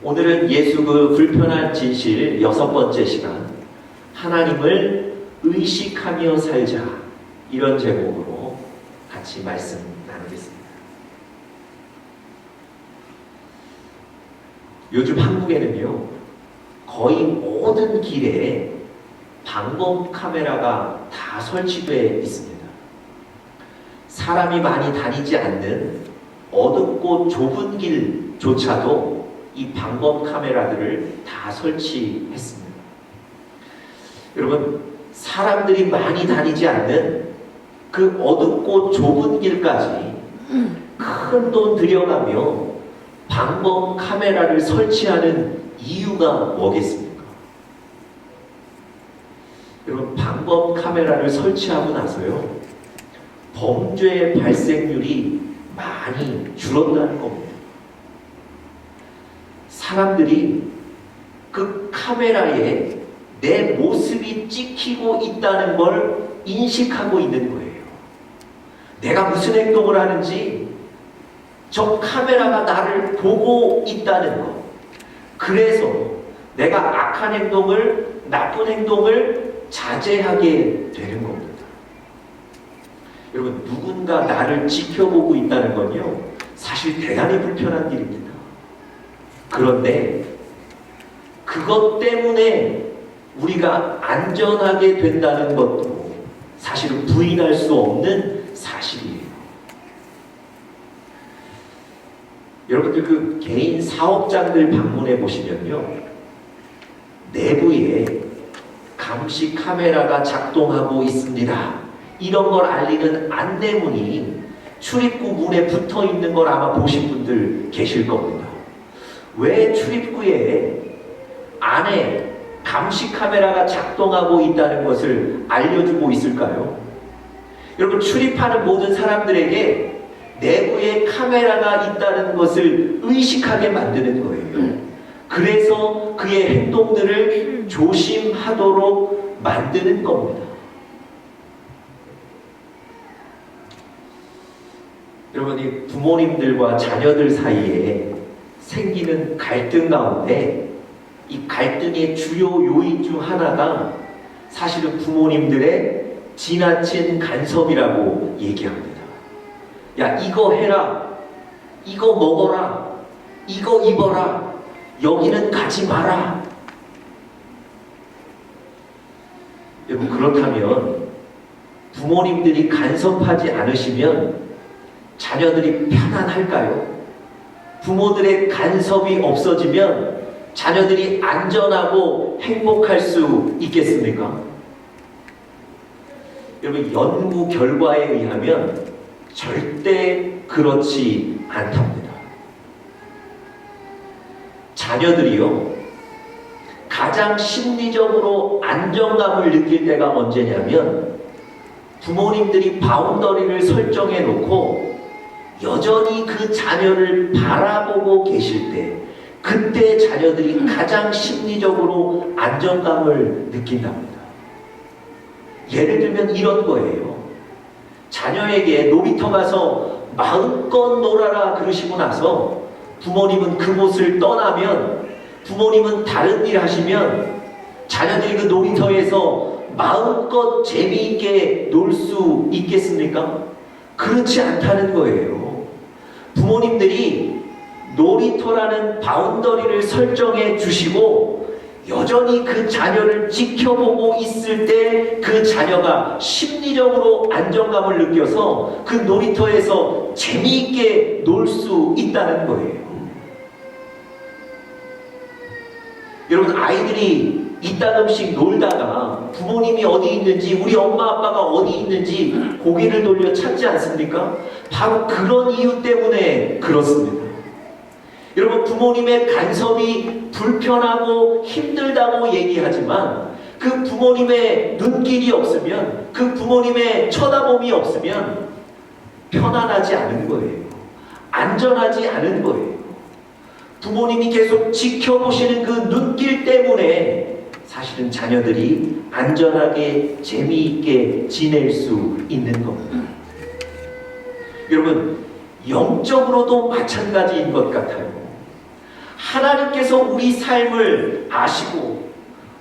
오늘은 예수 그 불편한 진실 6번째 시간, 하나님을 의식하며 살자, 이런 제목으로 같이 말씀 나누겠습니다. 요즘 한국에는요, 거의 모든 길에 방범 카메라가 다 설치되어 있습니다. 사람이 많이 다니지 않는 어둡고 좁은 길조차도 이 방범 카메라들을 다 설치했습니다. 여러분, 사람들이 많이 다니지 않는 그 어둡고 좁은 길까지 큰 돈 들여가며 방범 카메라를 설치하는 이유가 뭐겠습니까? 여러분, 방범 카메라를 설치하고 나서요, 범죄 발생률이 많이 줄었다는 겁니다. 사람들이 그 카메라에 내 모습이 찍히고 있다는 걸 인식하고 있는 거예요. 내가 무슨 행동을 하는지 저 카메라가 나를 보고 있다는 것. 그래서 내가 악한 행동을, 나쁜 행동을 자제하게 되는 겁니다. 여러분, 누군가 나를 지켜보고 있다는 건요, 사실 대단히 불편한 일입니다. 그런데 그것 때문에 우리가 안전하게 된다는 것도 사실은 부인할 수 없는 사실이에요. 여러분들 그 개인 사업장들 방문해 보시면요, 내부에 감시 카메라가 작동하고 있습니다, 이런 걸 알리는 안내문이 출입구 문에 붙어 있는 걸 아마 보신 분들 계실 겁니다. 왜 출입구에 안에 감시 카메라가 작동하고 있다는 것을 알려주고 있을까요? 여러분, 출입하는 모든 사람들에게 내부에 카메라가 있다는 것을 의식하게 만드는 거예요. 그래서 그의 행동들을 조심하도록 만드는 겁니다. 여러분, 이 부모님들과 자녀들 사이에 생기는 갈등 가운데 이 갈등의 주요 요인 중 하나가 사실은 부모님들의 지나친 간섭이라고 얘기합니다. 야, 이거 해라, 이거 먹어라, 이거 입어라, 여기는 가지 마라. 여러분, 그렇다면 부모님들이 간섭하지 않으시면 자녀들이 편안할까요? 부모들의 간섭이 없어지면 자녀들이 안전하고 행복할 수 있겠습니까? 여러분, 연구 결과에 의하면 절대 그렇지 않답니다. 자녀들이요, 가장 심리적으로 안정감을 느낄 때가 언제냐면 부모님들이 바운더리를 설정해 놓고 여전히 그 자녀를 바라보고 계실 때, 그때 자녀들이 가장 심리적으로 안정감을 느낀답니다. 예를 들면 이런 거예요. 자녀에게 놀이터 가서 마음껏 놀아라 그러시고 나서 부모님은 그곳을 떠나면, 부모님은 다른 일 하시면 자녀들이 그 놀이터에서 마음껏 재미있게 놀 수 있겠습니까? 그렇지 않다는 거예요. 부모님들이 놀이터라는 바운더리를 설정해 주시고 여전히 그 자녀를 지켜보고 있을 때 그 자녀가 심리적으로 안정감을 느껴서 그 놀이터에서 재미있게 놀 수 있다는 거예요. 여러분, 아이들이 이따금씩 놀다가 부모님이 어디 있는지, 우리 엄마 아빠가 어디 있는지 고개를 돌려 찾지 않습니까? 바로 그런 이유 때문에 그렇습니다. 여러분, 부모님의 간섭이 불편하고 힘들다고 얘기하지만 그 부모님의 눈길이 없으면, 그 부모님의 쳐다봄이 없으면 편안하지 않은 거예요. 안전하지 않은 거예요. 부모님이 계속 지켜보시는 그 눈길 때문에 사실은 자녀들이 안전하게 재미있게 지낼 수 있는 겁니다. 여러분, 영적으로도 마찬가지인 것 같아요. 하나님께서 우리 삶을 아시고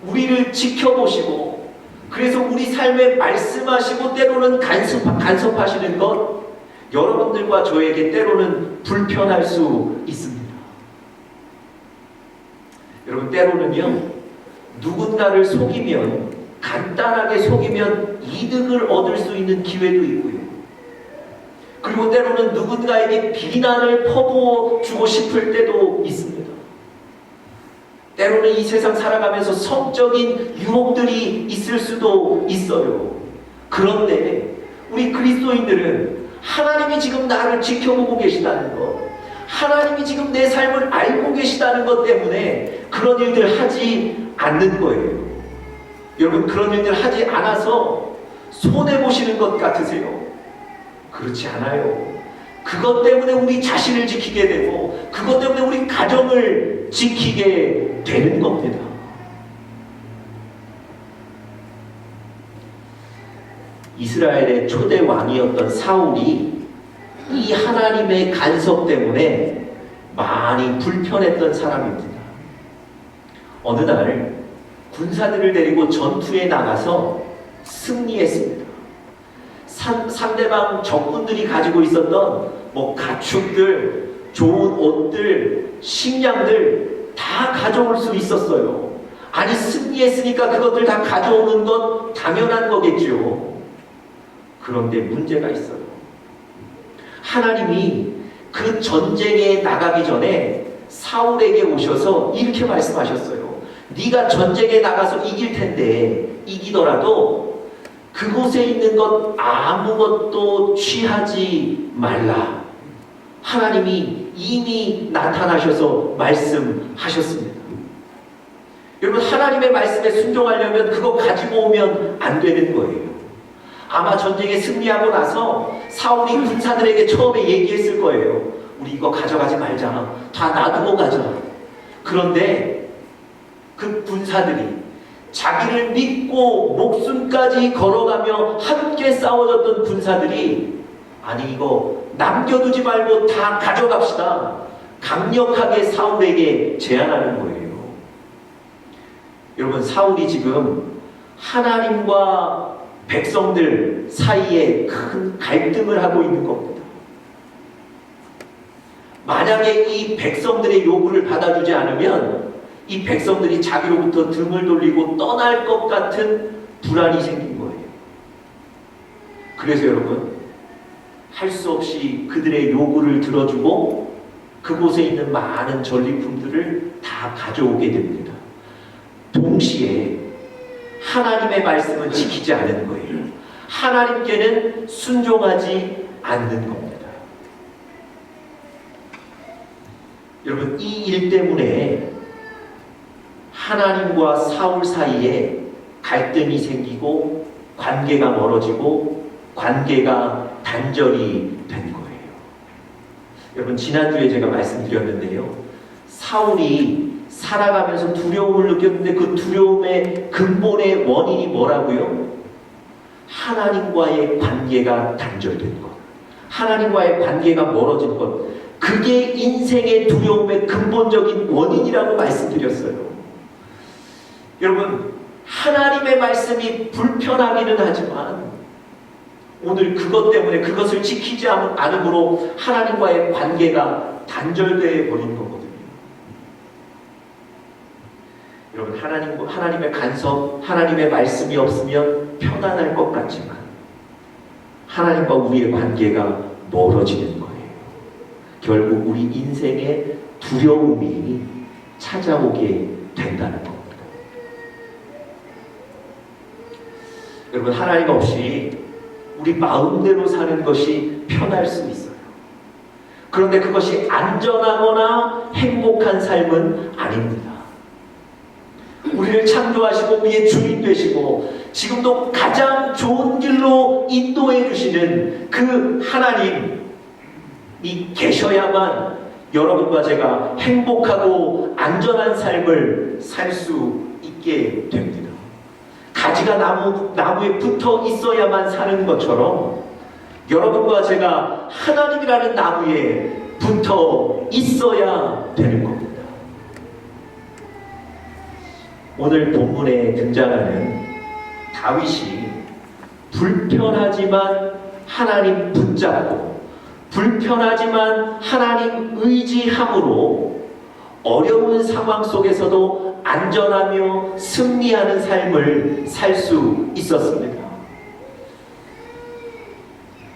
우리를 지켜보시고 그래서 우리 삶에 말씀하시고 때로는 간섭하시는 것 여러분들과 저에게 때로는 불편할 수 있습니다. 여러분 때로는요 누군가를 속이면 간단하게 속이면 이득을 얻을 수 있는 기회도 있고요. 그리고 때로는 누군가에게 비난을 퍼부어 주고 싶을 때도 있습니다. 때로는 이 세상 살아가면서 성적인 유혹들이 있을 수도 있어요. 그런데 우리 그리스도인들은 하나님이 지금 나를 지켜보고 계시다는 것, 하나님이 지금 내 삶을 알고 계시다는 것 때문에 그런 일들 하지 않는 거예요. 여러분 그런 일들 하지 않아서 손해보시는 것 같으세요? 그렇지 않아요. 그것 때문에 우리 자신을 지키게 되고 그것 때문에 우리 가정을 지키게 되는 겁니다. 이스라엘의 초대 왕이었던 사울이 이 하나님의 간섭 때문에 많이 불편했던 사람입니다. 어느 날 군사들을 데리고 전투에 나가서 승리했습니다. 상대방 적군들이 가지고 있었던 가축들, 좋은 옷들, 식량들 다 가져올 수 있었어요. 아니 승리했으니까 그것들 다 가져오는 건 당연한 거겠죠. 그런데 문제가 있어요. 하나님이 그 전쟁에 나가기 전에 사울에게 오셔서 이렇게 말씀하셨어요. 네가 전쟁에 나가서 이길 텐데 이기더라도 그곳에 있는 것 아무것도 취하지 말라. 하나님이 이미 나타나셔서 말씀하셨습니다. 여러분 하나님의 말씀에 순종하려면 그거 가지고 오면 안 되는 거예요. 아마 전쟁에 승리하고 나서 사울이 군사들에게 처음에 얘기했을 거예요. 우리 이거 가져가지 말자. 다 놔두고 가자. 그런데 그 군사들이 자기를 믿고 목숨까지 걸어가며 함께 싸워줬던 군사들이 아니 이거 남겨두지 말고 다 가져갑시다. 강력하게 사울에게 제안하는 거예요. 여러분 사울이 지금 하나님과 백성들 사이에 큰 갈등을 하고 있는 겁니다. 만약에 이 백성들의 요구를 받아주지 않으면 이 백성들이 자기로부터 등을 돌리고 떠날 것 같은 불안이 생긴 거예요. 그래서 여러분 할 수 없이 그들의 요구를 들어주고 그곳에 있는 많은 전리품들을 다 가져오게 됩니다. 동시에 하나님의 말씀은 지키지 않은 거예요. 하나님께는 순종하지 않는 겁니다. 여러분 이 일 때문에 하나님과 사울 사이에 갈등이 생기고 관계가 멀어지고 관계가 단절이 된 거예요. 여러분 지난주에 제가 말씀드렸는데요. 사울이 살아가면서 두려움을 느꼈는데 그 두려움의 근본의 원인이 뭐라고요? 하나님과의 관계가 단절된 것. 하나님과의 관계가 멀어진 것. 그게 인생의 두려움의 근본적인 원인이라고 말씀드렸어요. 여러분 하나님의 말씀이 불편하기는 하지만 오늘 그것 때문에 그것을 지키지 않음으로 하나님과의 관계가 단절되어 버린 거거든요. 여러분 하나님의 간섭, 하나님의 말씀이 없으면 편안할 것 같지만 하나님과 우리의 관계가 멀어지는 거예요. 결국 우리 인생에 두려움이 찾아오게 된다는 겁니다. 여러분 하나님 없이 우리 마음대로 사는 것이 편할 수 있어요. 그런데 그것이 안전하거나 행복한 삶은 아닙니다. 우리를 창조하시고 우리의 주인 되시고 지금도 가장 좋은 길로 인도해 주시는 그 하나님이 계셔야만 여러분과 제가 행복하고 안전한 삶을 살 수 있게 됩니다. 가지가 나무에 붙어 있어야만 사는 것처럼 여러분과 제가 하나님이라는 나무에 붙어 있어야 되는 겁니다. 오늘 본문에 등장하는 다윗이 불편하지만 하나님 붙잡고 불편하지만 하나님 의지함으로 어려운 상황 속에서도 안전하며 승리하는 삶을 살 수 있었습니다.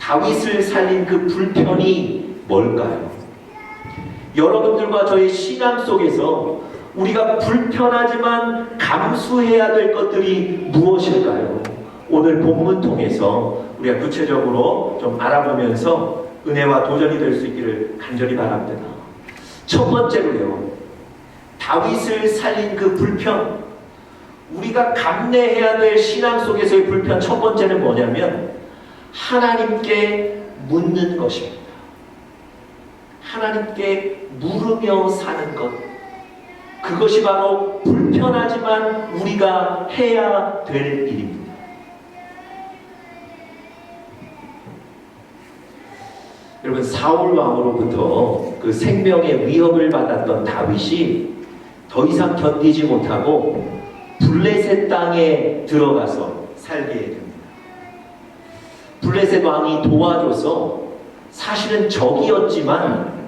다윗을 살린 그 불편이 뭘까요? 여러분들과 저의 신앙 속에서 우리가 불편하지만 감수해야 될 것들이 무엇일까요? 오늘 본문 통해서 우리가 구체적으로 좀 알아보면서 은혜와 도전이 될 수 있기를 간절히 바랍니다. 첫 번째로요, 다윗을 살린 그 불편, 우리가 감내해야 될 신앙 속에서의 불편 첫 번째는 뭐냐면 하나님께 묻는 것입니다. 하나님께 물으며 사는 것, 그것이 바로 불편하지만 우리가 해야 될 일입니다. 여러분, 사울 왕으로부터 그 생명의 위협을 받았던 다윗이 더 이상 견디지 못하고 블레셋 땅에 들어가서 살게 됩니다. 블레셋 왕이 도와줘서 사실은 적이었지만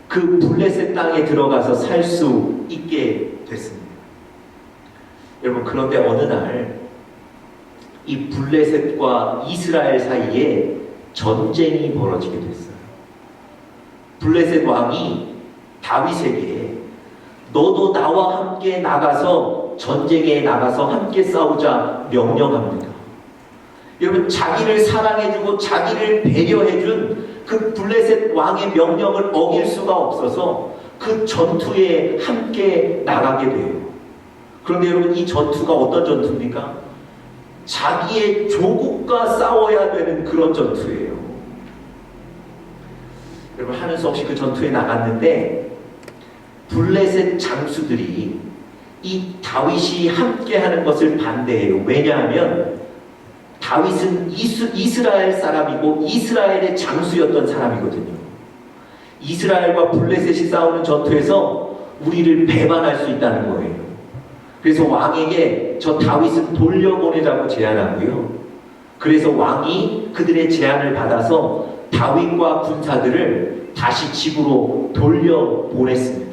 그 블레셋 땅에 들어가서 살 수 있게 됐습니다. 여러분, 그런데 어느 날 이 블레셋과 이스라엘 사이에 전쟁이 벌어지게 됐어요. 블레셋 왕이 다윗에게 너도 나와 함께 나가서 전쟁에 나가서 함께 싸우자 명령합니다. 여러분, 자기를 사랑해주고 자기를 배려해준 그 블레셋 왕의 명령을 어길 수가 없어서 그 전투에 함께 나가게 돼요. 그런데 여러분, 이 전투가 어떤 전투입니까? 자기의 조국과 싸워야 되는 그런 전투예요. 여러분, 하는 수 없이 그 전투에 나갔는데 블레셋 장수들이 이 다윗이 함께하는 것을 반대해요. 왜냐하면 다윗은 이스라엘 사람이고 이스라엘의 장수였던 사람이거든요. 이스라엘과 블레셋이 싸우는 전투에서 우리를 배반할 수 있다는 거예요. 그래서 왕에게 저 다윗은 돌려보내자고 제안하고요. 그래서 왕이 그들의 제안을 받아서 다윗과 군사들을 다시 집으로 돌려보냈습니다.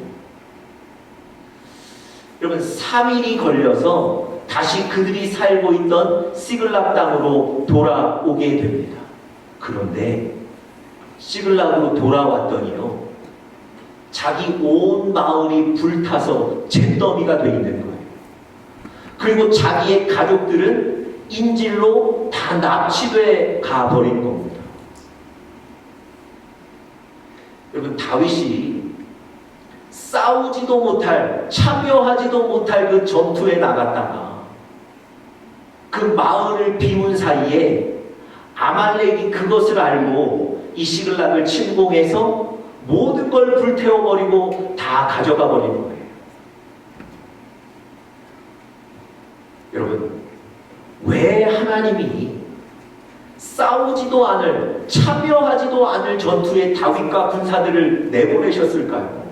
여러분, 3일이 걸려서 다시 그들이 살고 있던 시글락 땅으로 돌아오게 됩니다. 그런데 시글락으로 돌아왔더니요, 자기 온 마을이 불타서 잿더미가 되어 있는 거예요. 그리고 자기의 가족들은 인질로 다 납치돼 가버린 겁니다. 여러분, 다윗이 싸우지도 못할, 참여하지도 못할 그 전투에 나갔다가 그 마을을 비운 사이에 아말렉이 그것을 알고 이 시글락을 침공해서 모든 걸 불태워버리고 다 가져가 버린 거예요. 여러분, 왜 하나님이 싸우지도 않을, 참여하지도 않을 전투에 다윗과 군사들을 내보내셨을까요?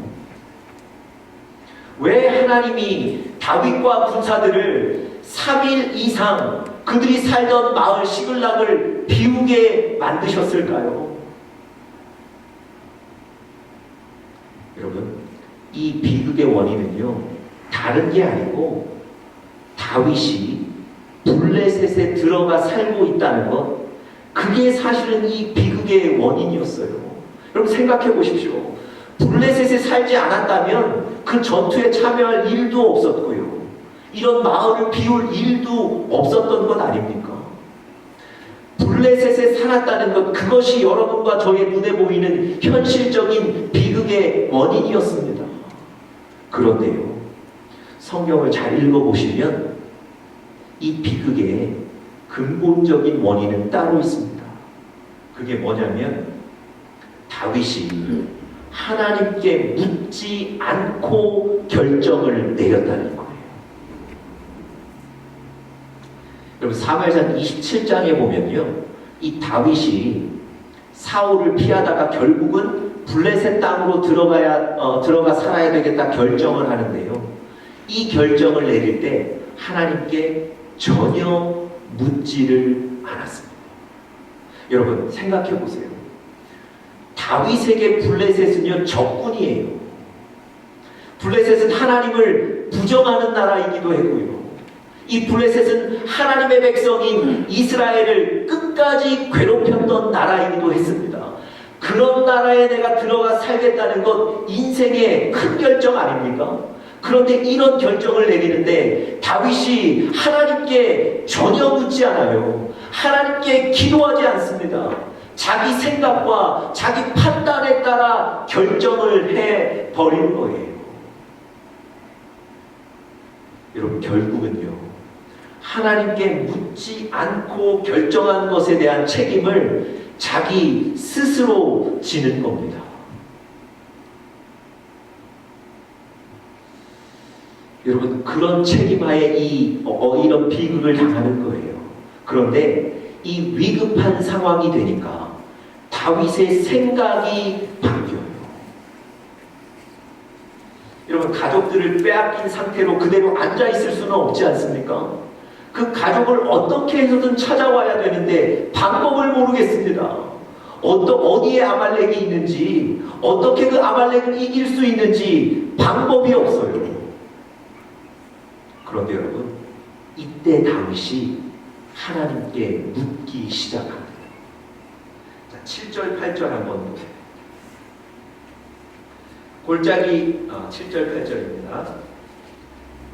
왜 하나님이 다윗과 군사들을 3일 이상 그들이 살던 마을 시글락을 비우게 만드셨을까요? 여러분, 이 비극의 원인은요, 다른 게 아니고 다윗이 블레셋에 들어가 살고 있다는 것, 그게 사실은 이 비극의 원인이었어요. 여러분, 생각해 보십시오. 블레셋에 살지 않았다면 그 전투에 참여할 일도 없었고요, 이런 마을을 비울 일도 없었던 것 아닙니까? 블레셋에 살았다는 것, 그것이 여러분과 저의 눈에 보이는 현실적인 비극의 원인이었습니다. 그런데요, 성경을 잘 읽어보시면 이 비극의 근본적인 원인은 따로 있습니다. 그게 뭐냐면 다윗이 하나님께 묻지 않고 결정을 내렸다는 거예요. 여러분, 사무엘상 27장에 보면요, 이 다윗이 사울을 피하다가 결국은 블레셋 땅으로 들어가 살아야 되겠다 결정을 하는데요, 이 결정을 내릴 때 하나님께 전혀 묻지를 않았습니다. 여러분 생각해 보세요. 다윗에게 블레셋은요 적군이에요. 블레셋은 하나님을 부정하는 나라이기도 했고요. 이 블레셋은 하나님의 백성인 이스라엘을 끝까지 괴롭혔던 나라이기도 했습니다. 그런 나라에 내가 들어가 살겠다는 것 인생의 큰 결정 아닙니까? 그런데 이런 결정을 내리는데 다윗이 하나님께 전혀 묻지 않아요. 하나님께 기도하지 않습니다. 자기 생각과 자기 판단에 따라 결정을 해버린 거예요. 여러분 결국은요, 하나님께 묻지 않고 결정한 것에 대한 책임을 자기 스스로 지는 겁니다. 여러분 그런 책임하에 이런 비극을 당하는 거예요. 그런데 이 위급한 상황이 되니까 다윗의 생각이 바뀌어요. 여러분 가족들을 빼앗긴 상태로 그대로 앉아있을 수는 없지 않습니까? 그 가족을 어떻게 해서든 찾아와야 되는데 방법을 모르겠습니다. 어디에 아말렉이 있는지, 어떻게 그 아말렉을 이길 수 있는지 방법이 없어요. 그런데 여러분 이때 다윗이 하나님께 묻기 시작합니다. 자, 7절 8절 한번 보세요. 골짜기 7절 8절입니다.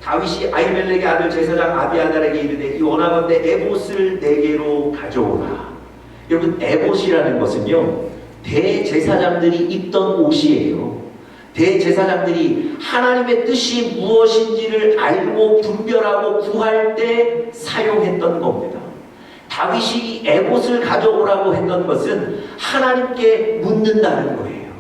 다윗이 아히멜렉의 아들 제사장 아비아달에게 이르되 이 원하건대 에봇을 내게로 가져오라. 여러분 에봇이라는 것은요 대제사장들이 입던 옷이에요. 대제사장들이 하나님의 뜻이 무엇인지를 알고 분별하고 구할 때 사용했던 겁니다. 다윗이 이 에봇을 가져오라고 했던 것은 하나님께 묻는다는 거예요.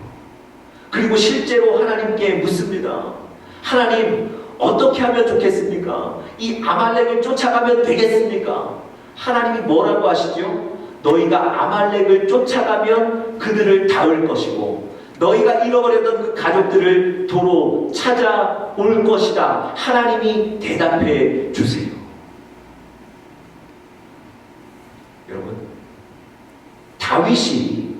그리고 실제로 하나님께 묻습니다. 하나님 어떻게 하면 좋겠습니까? 이 아말렉을 쫓아가면 되겠습니까? 하나님이 뭐라고 하시죠? 너희가 아말렉을 쫓아가면 그들을 닿을 것이고 너희가 잃어버렸던 그 가족들을 도로 찾아올 것이다. 하나님이 대답해 주세요. 여러분 다윗이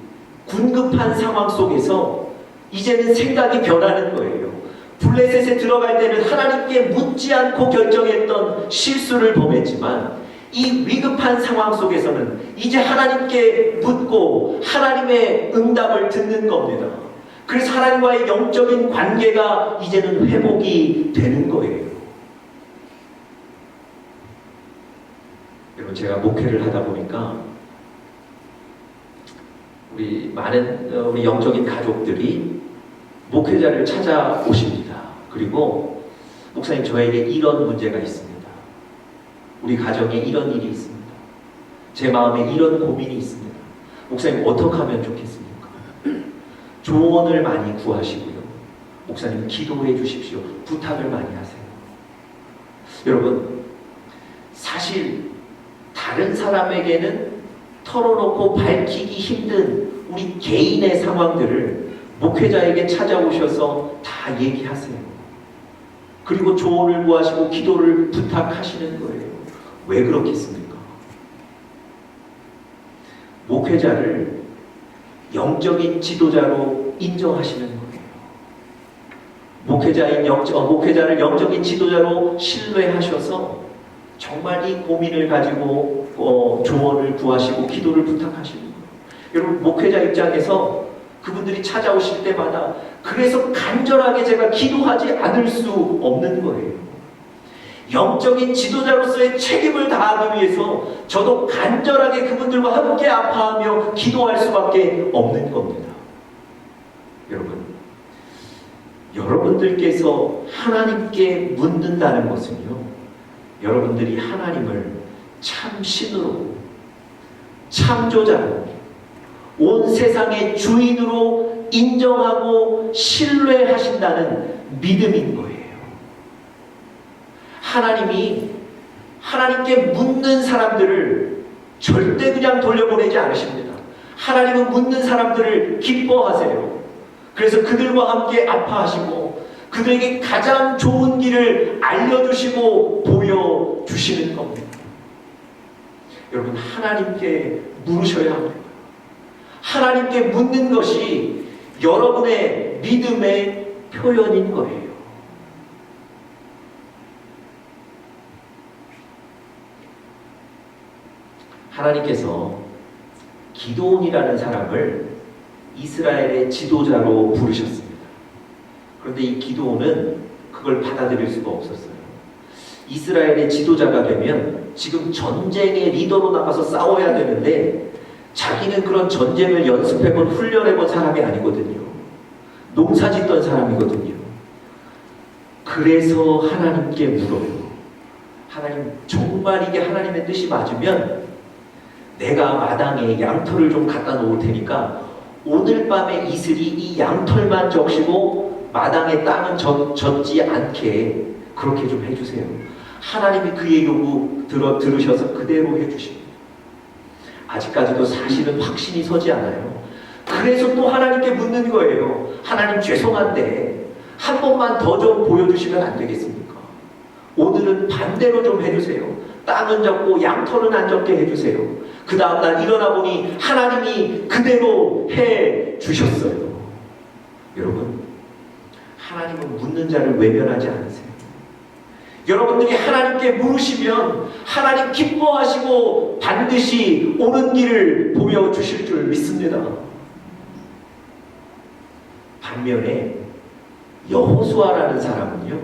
군급한 상황 속에서 이제는 생각이 변하는 거예요. 블레셋에 들어갈 때는 하나님께 묻지 않고 결정했던 실수를 범했지만 이 위급한 상황 속에서는 이제 하나님께 묻고 하나님의 응답을 듣는 겁니다. 그래서 하나님과의 영적인 관계가 이제는 회복이 되는 거예요. 여러분 제가 목회를 하다 보니까 우리 영적인 가족들이 목회자를 찾아오십니다. 그리고 목사님 저에게 이런 문제가 있습니다. 우리 가정에 이런 일이 있습니다. 제 마음에 이런 고민이 있습니다. 목사님 어떻게 하면 좋겠습니까? 조언을 많이 구하시고요. 목사님 기도해 주십시오. 부탁을 많이 하세요. 여러분 사실 다른 사람에게는 털어놓고 밝히기 힘든 우리 개인의 상황들을 목회자에게 찾아오셔서 다 얘기하세요. 그리고 조언을 구하시고 기도를 부탁하시는 거예요. 왜 그렇겠습니까? 목회자를 영적인 지도자로 인정하시는 거예요. 목회자를 영적인 지도자로 신뢰하셔서 정말 이 고민을 가지고 조언을 구하시고 기도를 부탁하시는 거예요. 여러분 목회자 입장에서 그분들이 찾아오실 때마다 그래서 간절하게 제가 기도하지 않을 수 없는 거예요. 영적인 지도자로서의 책임을 다하기 위해서 저도 간절하게 그분들과 함께 아파하며 기도할 수밖에 없는 겁니다. 여러분들께서 하나님께 묻는다는 것은요, 여러분들이 하나님을 참 신으로, 창조자로, 온 세상의 주인으로 인정하고 신뢰하신다는 믿음인 거예요. 하나님께 묻는 사람들을 절대 그냥 돌려보내지 않으십니다. 하나님은 묻는 사람들을 기뻐하세요. 그래서 그들과 함께 아파하시고 그들에게 가장 좋은 길을 알려주시고 보여주시는 겁니다. 여러분, 하나님께 물으셔야 합니다. 하나님께 묻는 것이 여러분의 믿음의 표현인 거예요. 하나님께서 기드온이라는 사람을 이스라엘의 지도자로 부르셨습니다. 그런데 이 기드온은 그걸 받아들일 수가 없었어요. 이스라엘의 지도자가 되면 지금 전쟁의 리더로 나가서 싸워야 되는데 자기는 그런 전쟁을 연습해본 훈련해본 사람이 아니거든요. 농사 짓던 사람이거든요. 그래서 하나님께 물어요. 하나님, 정말 이게 하나님의 뜻이 맞으면 내가 마당에 양털을 좀 갖다 놓을 테니까 오늘 밤에 이슬이 이 양털만 적시고 마당에 땅은 젖지 않게 그렇게 좀 해주세요. 하나님이 그의 요구 들으셔서 그대로 해주십니다. 아직까지도 사실은 확신이 서지 않아요. 그래서 또 하나님께 묻는 거예요. 하나님, 죄송한데 한 번만 더 좀 보여주시면 안 되겠습니까? 오늘은 반대로 좀 해주세요. 땅은 적고 양털은 안 적게 해주세요. 그 다음날 일어나 보니 하나님이 그대로 해주셨어요. 여러분, 하나님은 묻는 자를 외면하지 않으세요. 여러분들이 하나님께 물으시면 하나님 기뻐하시고 반드시 옳은 길을 보여주실 줄 믿습니다. 반면에 여호수아라는 사람은요,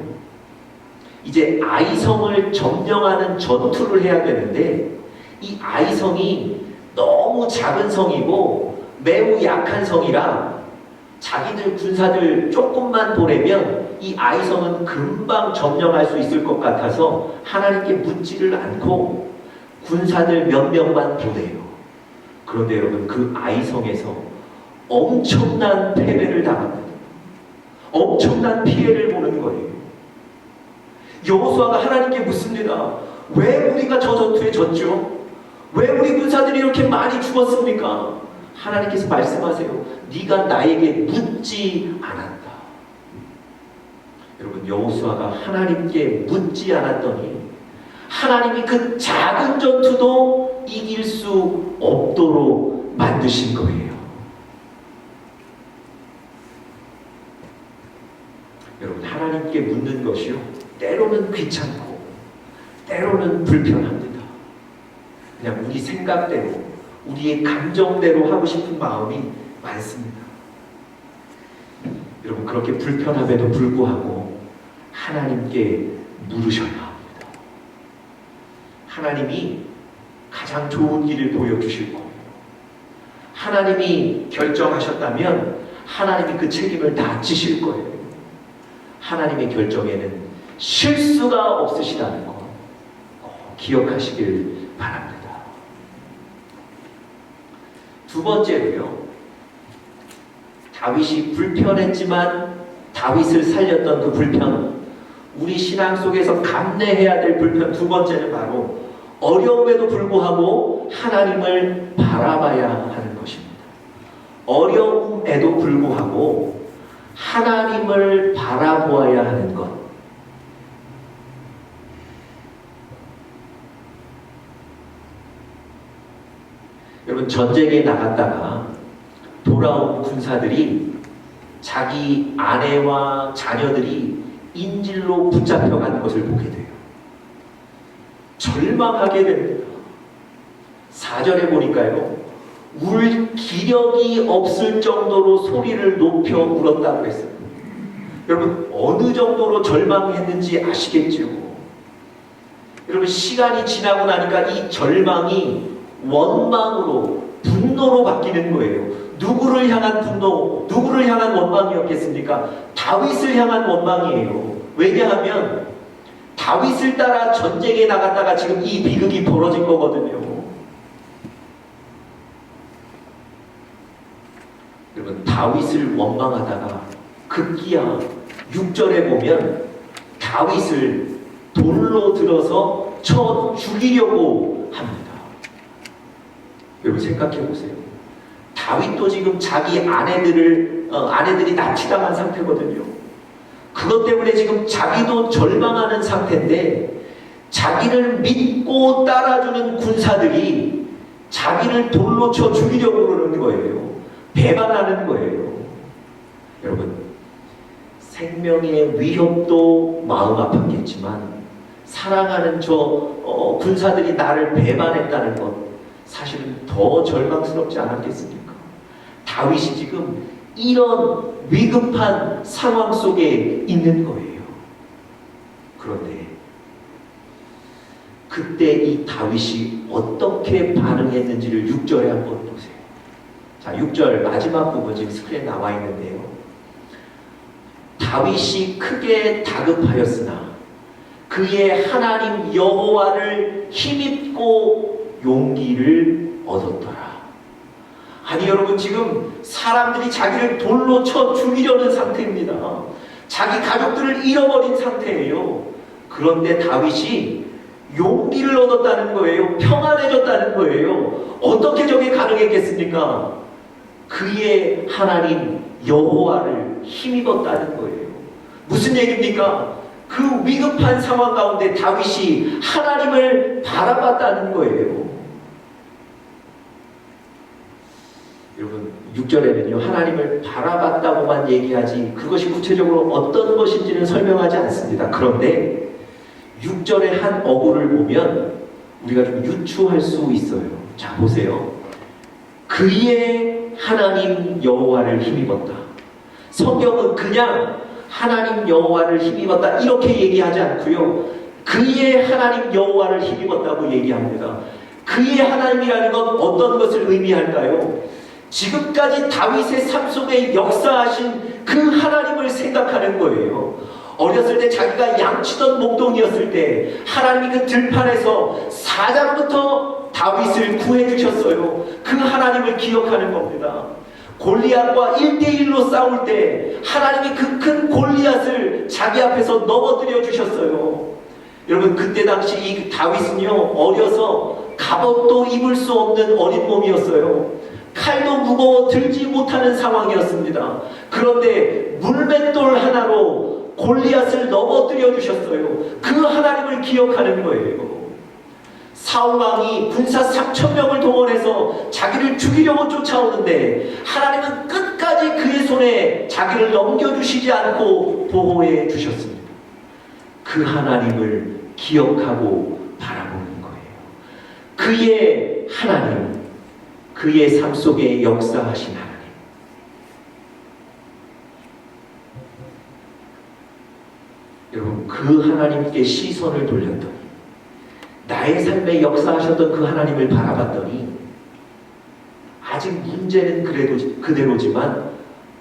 이제 아이성을 점령하는 전투를 해야 되는데 이 아이성이 너무 작은 성이고 매우 약한 성이라 자기들 군사들 조금만 보내면 이 아이성은 금방 점령할 수 있을 것 같아서 하나님께 묻지를 않고 군사들 몇 명만 보내요. 그런데 여러분, 그 아이성에서 엄청난 패배를 당합니다. 엄청난 피해를 보는 거예요. 여호수아가 하나님께 묻습니다. 왜 우리가 저 전투에 졌죠? 왜 우리 군사들이 이렇게 많이 죽었습니까? 하나님께서 말씀하세요. 네가 나에게 묻지 않았다. 여러분, 여호수아가 하나님께 묻지 않았더니 하나님이 그 작은 전투도 이길 수 없도록 만드신 거예요. 여러분, 하나님께 묻는 것이요, 때로는 귀찮고 때로는 불편합니다. 그냥 우리 생각대로, 우리의 감정대로 하고 싶은 마음이 많습니다. 여러분, 그렇게 불편함에도 불구하고 하나님께 물으셔야 합니다. 하나님이 가장 좋은 길을 보여주실 거예요. 하나님이 결정하셨다면 하나님이 그 책임을 다 지실 거예요. 하나님의 결정에는 실수가 없으시다는 거 꼭 기억하시길 바랍니다. 두 번째로요, 다윗이 불편했지만 다윗을 살렸던 그 불편, 우리 신앙 속에서 감내해야 될 불편 두 번째는 바로 어려움에도 불구하고 하나님을 바라봐야 하는 것입니다. 어려움에도 불구하고 하나님을 바라보아야 하는 것. 여러분, 전쟁에 나갔다가 돌아온 군사들이 자기 아내와 자녀들이 인질로 붙잡혀가는 것을 보게 돼요. 절망하게 됩니다. 4절에 보니까요, 울 기력이 없을 정도로 소리를 높여 울었다고 했어요. 여러분, 어느 정도로 절망했는지 아시겠죠? 여러분, 시간이 지나고 나니까 이 절망이 원망으로, 분노로 바뀌는 거예요. 누구를 향한 분노, 누구를 향한 원망이었겠습니까? 다윗을 향한 원망이에요. 왜냐하면 다윗을 따라 전쟁에 나갔다가 지금 이 비극이 벌어진 거거든요. 여러분, 다윗을 원망하다가 급기야 6절에 보면 다윗을 돌로 들어서 쳐 죽이려고 합니다. 여러분, 생각해 보세요. 다윗도 지금 자기 아내들이 납치당한 상태거든요. 그것 때문에 지금 자기도 절망하는 상태인데 자기를 믿고 따라주는 군사들이 자기를 돌로 쳐 죽이려고 그러는 거예요. 배반하는 거예요. 여러분, 생명의 위협도 마음 아팠겠지만 사랑하는 군사들이 나를 배반했다는 것 사실은 더 절망스럽지 않았겠습니까? 다윗이 지금 이런 위급한 상황 속에 있는 거예요. 그런데 그때 이 다윗이 어떻게 반응했는지를 6절에 한번 보세요. 자, 6절 마지막 부분 지금 스크린에 나와 있는데요. 다윗이 크게 다급하였으나 그의 하나님 여호와를 힘입고 용기를 얻었더라. 아니 여러분, 지금 사람들이 자기를 돌로 쳐 죽이려는 상태입니다. 자기 가족들을 잃어버린 상태예요. 그런데 다윗이 용기를 얻었다는 거예요. 평안해졌다는 거예요. 어떻게 저게 가능했겠습니까? 그의 하나님 여호와를 힘입었다는 거예요. 무슨 얘기입니까? 그 위급한 상황 가운데 다윗이 하나님을 바라봤다는 거예요. 여러분, 6절에는요 하나님을 바라봤다고만 얘기하지 그것이 구체적으로 어떤 것인지는 설명하지 않습니다. 그런데 6절의 한 어구를 보면 우리가 좀 유추할 수 있어요. 자, 보세요. 그의 하나님 여호와를 힘입었다. 성경은 그냥 하나님 여호와를 힘입었다 이렇게 얘기하지 않고요, 그의 하나님 여호와를 힘입었다고 얘기합니다. 그의 하나님이라는 건 어떤 것을 의미할까요? 지금까지 다윗의 삶 속에 역사하신 그 하나님을 생각하는 거예요. 어렸을 때 자기가 양치던 목동이었을 때 하나님이 그 들판에서 사자로부터 다윗을 구해주셨어요. 그 하나님을 기억하는 겁니다. 골리앗과 1대1로 싸울 때 하나님이 그 큰 골리앗을 자기 앞에서 넘어뜨려 주셨어요. 여러분, 그때 당시 이 다윗은요 어려서 갑옷도 입을 수 없는 어린 몸이었어요. 칼도 무거워 들지 못하는 상황이었습니다. 그런데 물맷돌 하나로 골리앗을 넘어뜨려 주셨어요. 그 하나님을 기억하는 거예요. 사울왕이 군사 3,000명을 동원해서 자기를 죽이려고 쫓아오는데 하나님은 끝까지 그의 손에 자기를 넘겨주시지 않고 보호해 주셨습니다. 그 하나님을 기억하고 바라보는 거예요. 그의 하나님, 그의 삶 속에 역사하신 하나님. 여러분, 그 하나님께 시선을 돌렸더니, 나의 삶에 역사하셨던 그 하나님을 바라봤더니 아직 문제는 그대로지만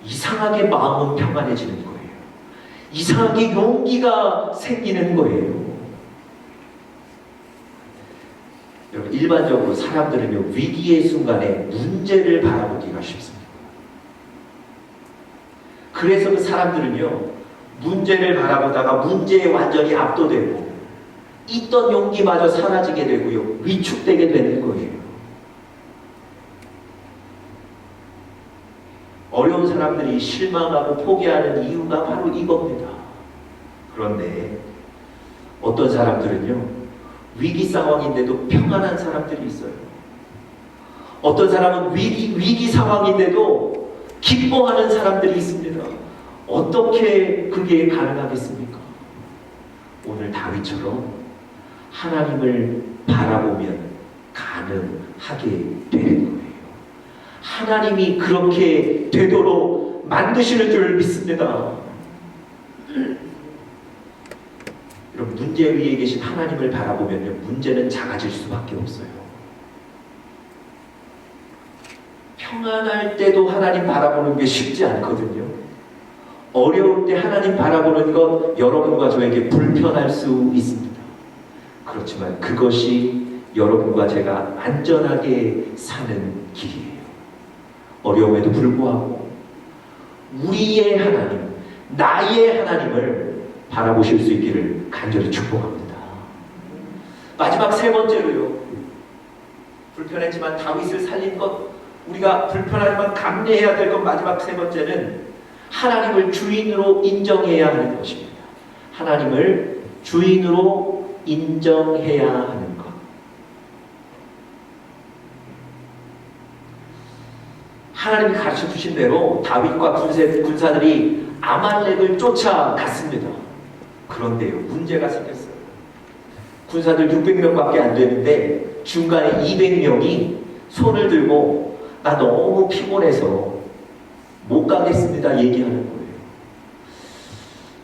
이상하게 마음은 평안해지는 거예요. 이상하게 용기가 생기는 거예요. 여러분, 일반적으로 사람들은요 위기의 순간에 문제를 바라보기가 쉽습니다. 그래서 그 사람들은요 문제를 바라보다가 문제에 완전히 압도되고 있던 용기마저 사라지게 되고요 위축되게 되는 거예요. 어려운 사람들이 실망하고 포기하는 이유가 바로 이겁니다. 그런데 어떤 사람들은요 위기 상황인데도 평안한 사람들이 있어요. 어떤 사람은 위기 상황인데도 기뻐하는 사람들이 있습니다. 어떻게 그게 가능하겠습니까? 오늘 다윗처럼 하나님을 바라보면 가능하게 되는 거예요. 하나님이 그렇게 되도록 만드시는 줄 믿습니다. 여러분, 문제 위에 계신 하나님을 바라보면 문제는 작아질 수밖에 없어요. 평안할 때도 하나님 바라보는 게 쉽지 않거든요. 어려울 때 하나님 바라보는 것 여러분과 저에게 불편할 수 있습니다. 그렇지만 그것이 여러분과 제가 안전하게 사는 길이에요. 어려움에도 불구하고 우리의 하나님, 나의 하나님을 바라보실 수 있기를 간절히 축복합니다. 마지막 세 번째로요, 불편했지만 다윗을 살린 것, 우리가 불편하지만 감내해야 될 것, 마지막 세 번째는 하나님을 주인으로 인정해야 하는 것입니다. 하나님을 주인으로 인정해야 하는 것. 하나님이 가르쳐 주신 대로 다윗과 군사들이 아말렉을 쫓아갔습니다. 그런데요, 문제가 생겼어요. 군사들 600명밖에 안 되는데 중간에 200명이 손을 들고 나 너무 피곤해서 못 가겠습니다 얘기하는 거예요.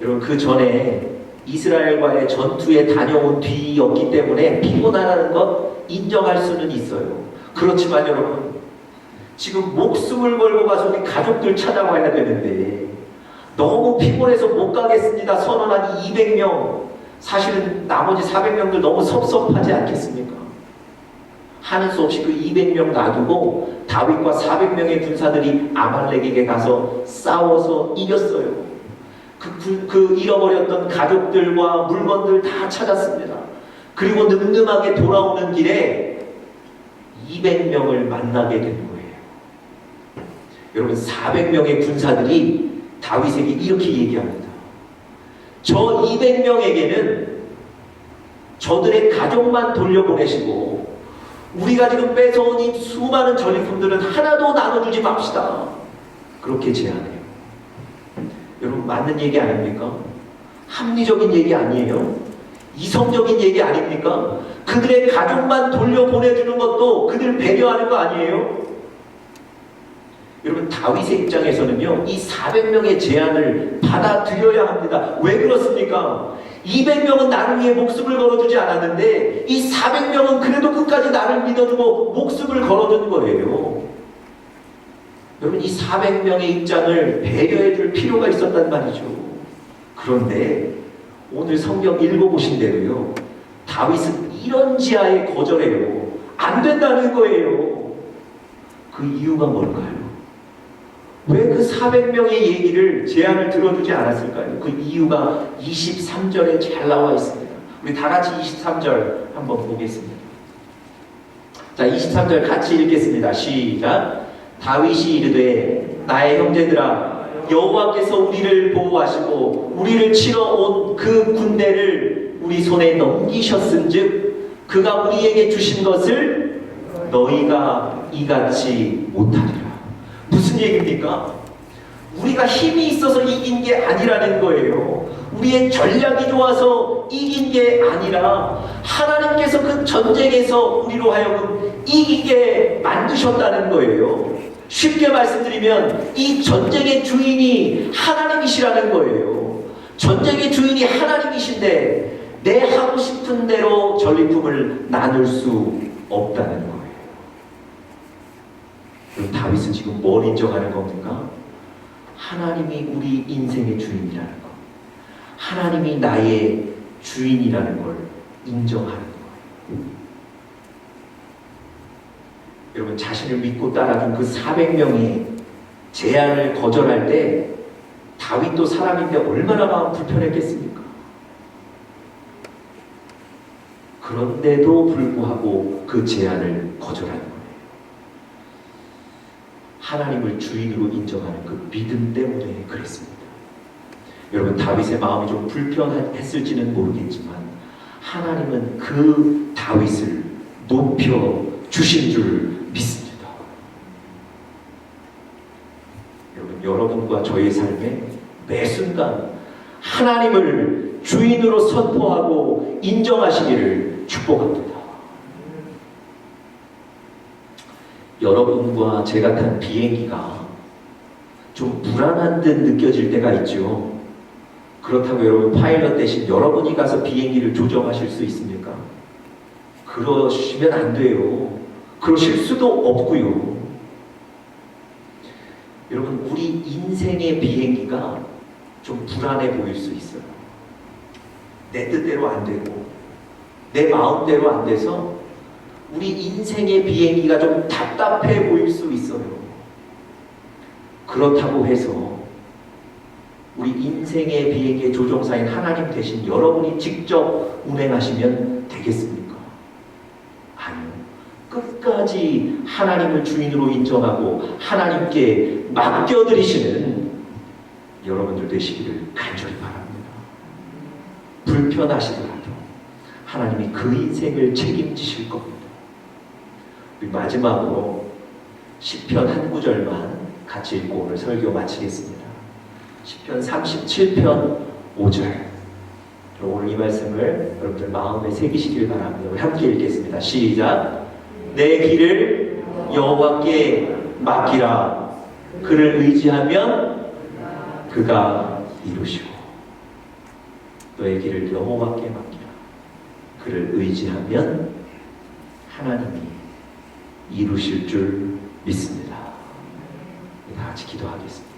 여러분, 그 전에 이스라엘과의 전투에 다녀온 뒤였기 때문에 피곤하다는 것 인정할 수는 있어요. 그렇지만 여러분, 지금 목숨을 걸고 가서 우리 가족들 찾아와야 되는데 너무 피곤해서 못 가겠습니다 선언한 200명, 사실은 나머지 400명들 너무 섭섭하지 않겠습니까? 하는 수 없이 그 200명 놔두고 다윗과 400명의 군사들이 아말렉에게 가서 싸워서 이겼어요. 그 잃어버렸던 가족들과 물건들 다 찾았습니다. 그리고 늠름하게 돌아오는 길에 200명을 만나게 된 거예요. 여러분, 400명의 군사들이 다윗에게 이렇게 얘기합니다. 저 200명에게는 저들의 가족만 돌려보내시고 우리가 지금 뺏어온 이 수많은 전리품들은 하나도 나눠주지 맙시다. 그렇게 제안해요. 여러분, 맞는 얘기 아닙니까? 합리적인 얘기 아니에요? 이성적인 얘기 아닙니까? 그들의 가족만 돌려보내주는 것도 그들을 배려하는 거 아니에요? 여러분, 다윗의 입장에서는요, 이 400명의 제안을 받아들여야 합니다. 왜 그렇습니까? 200명은 나를 위해 목숨을 걸어주지 않았는데 이 400명은 그래도 끝까지 나를 믿어주고 목숨을 걸어준 거예요. 여러분, 이 400명의 입장을 배려해 줄 필요가 있었단 말이죠. 그런데 오늘 성경 읽어보신 대로요, 다윗은 이런 지하에 거절해요. 안 된다는 거예요. 그 이유가 뭘까요? 왜 그 400명의 얘기를 제안을 들어주지 않았을까요? 그 이유가 23절에 잘 나와 있습니다. 우리 다 같이 23절 한번 보겠습니다. 자, 23절 같이 읽겠습니다. 시작. 다윗이 이르되 나의 형제들아, 여호와께서 우리를 보호하시고 우리를 치러 온 그 군대를 우리 손에 넘기셨은즉 그가 우리에게 주신 것을 너희가 이같이 못하리라. 무슨 얘기입니까? 우리가 힘이 있어서 이긴 게 아니라는 거예요. 우리의 전략이 좋아서 이긴 게 아니라 하나님께서 그 전쟁에서 우리로 하여금 이기게 만드셨다는 거예요. 쉽게 말씀드리면 이 전쟁의 주인이 하나님이시라는 거예요. 전쟁의 주인이 하나님이신데 내 하고 싶은 대로 전리품을 나눌 수 없다는 거예요. 그럼 다윗은 지금 뭘 인정하는 겁니까? 하나님이 우리 인생의 주인이라는 것, 하나님이 나의 주인이라는 걸 인정하는 거예요. 여러분, 자신을 믿고 따라준 그 400명이 제안을 거절할 때 다윗도 사람인데 얼마나 마음 불편했겠습니까? 그런데도 불구하고 그 제안을 거절하는 거예요. 하나님을 주인으로 인정하는 그 믿음 때문에 그랬습니다. 여러분, 다윗의 마음이 좀 불편했을지는 모르겠지만 하나님은 그 다윗을 높여 주신 줄 믿습니다. 여러분, 여러분과 저의 삶에 매 순간 하나님을 주인으로 선포하고 인정하시기를 축복합니다. 여러분과 제가 탄 비행기가 좀 불안한 듯 느껴질 때가 있죠. 그렇다고 여러분, 파일럿 대신 여러분이 가서 비행기를 조정하실 수 있습니까? 그러시면 안 돼요. 그러실 수도 없고요. 여러분, 우리 인생의 비행기가 좀 불안해 보일 수 있어요. 내 뜻대로 안 되고 내 마음대로 안 돼서 우리 인생의 비행기가 좀 답답해 보일 수 있어요. 그렇다고 해서 우리 인생의 비행기의 조종사인 하나님 대신 여러분이 직접 운행하시면 되겠습니까? 아니요. 끝까지 하나님을 주인으로 인정하고 하나님께 맡겨드리시는 여러분들 되시기를 간절히 바랍니다. 불편하시더라도 하나님이 그 인생을 책임지실 겁니다. 우리 마지막으로 시편 한 구절만 같이 읽고 오늘 설교 마치겠습니다. 시편 37편 5절. 오늘 이 말씀을 여러분들 마음에 새기시길 바랍니다. 우리 함께 읽겠습니다. 시작. 내 길을 여호와께 맡기라. 그를 의지하면 그가 이루시고. 너의 길을 여호와께 맡기라. 그를 의지하면 하나님이 이루실 줄 믿습니다. 다 같이 기도하겠습니다.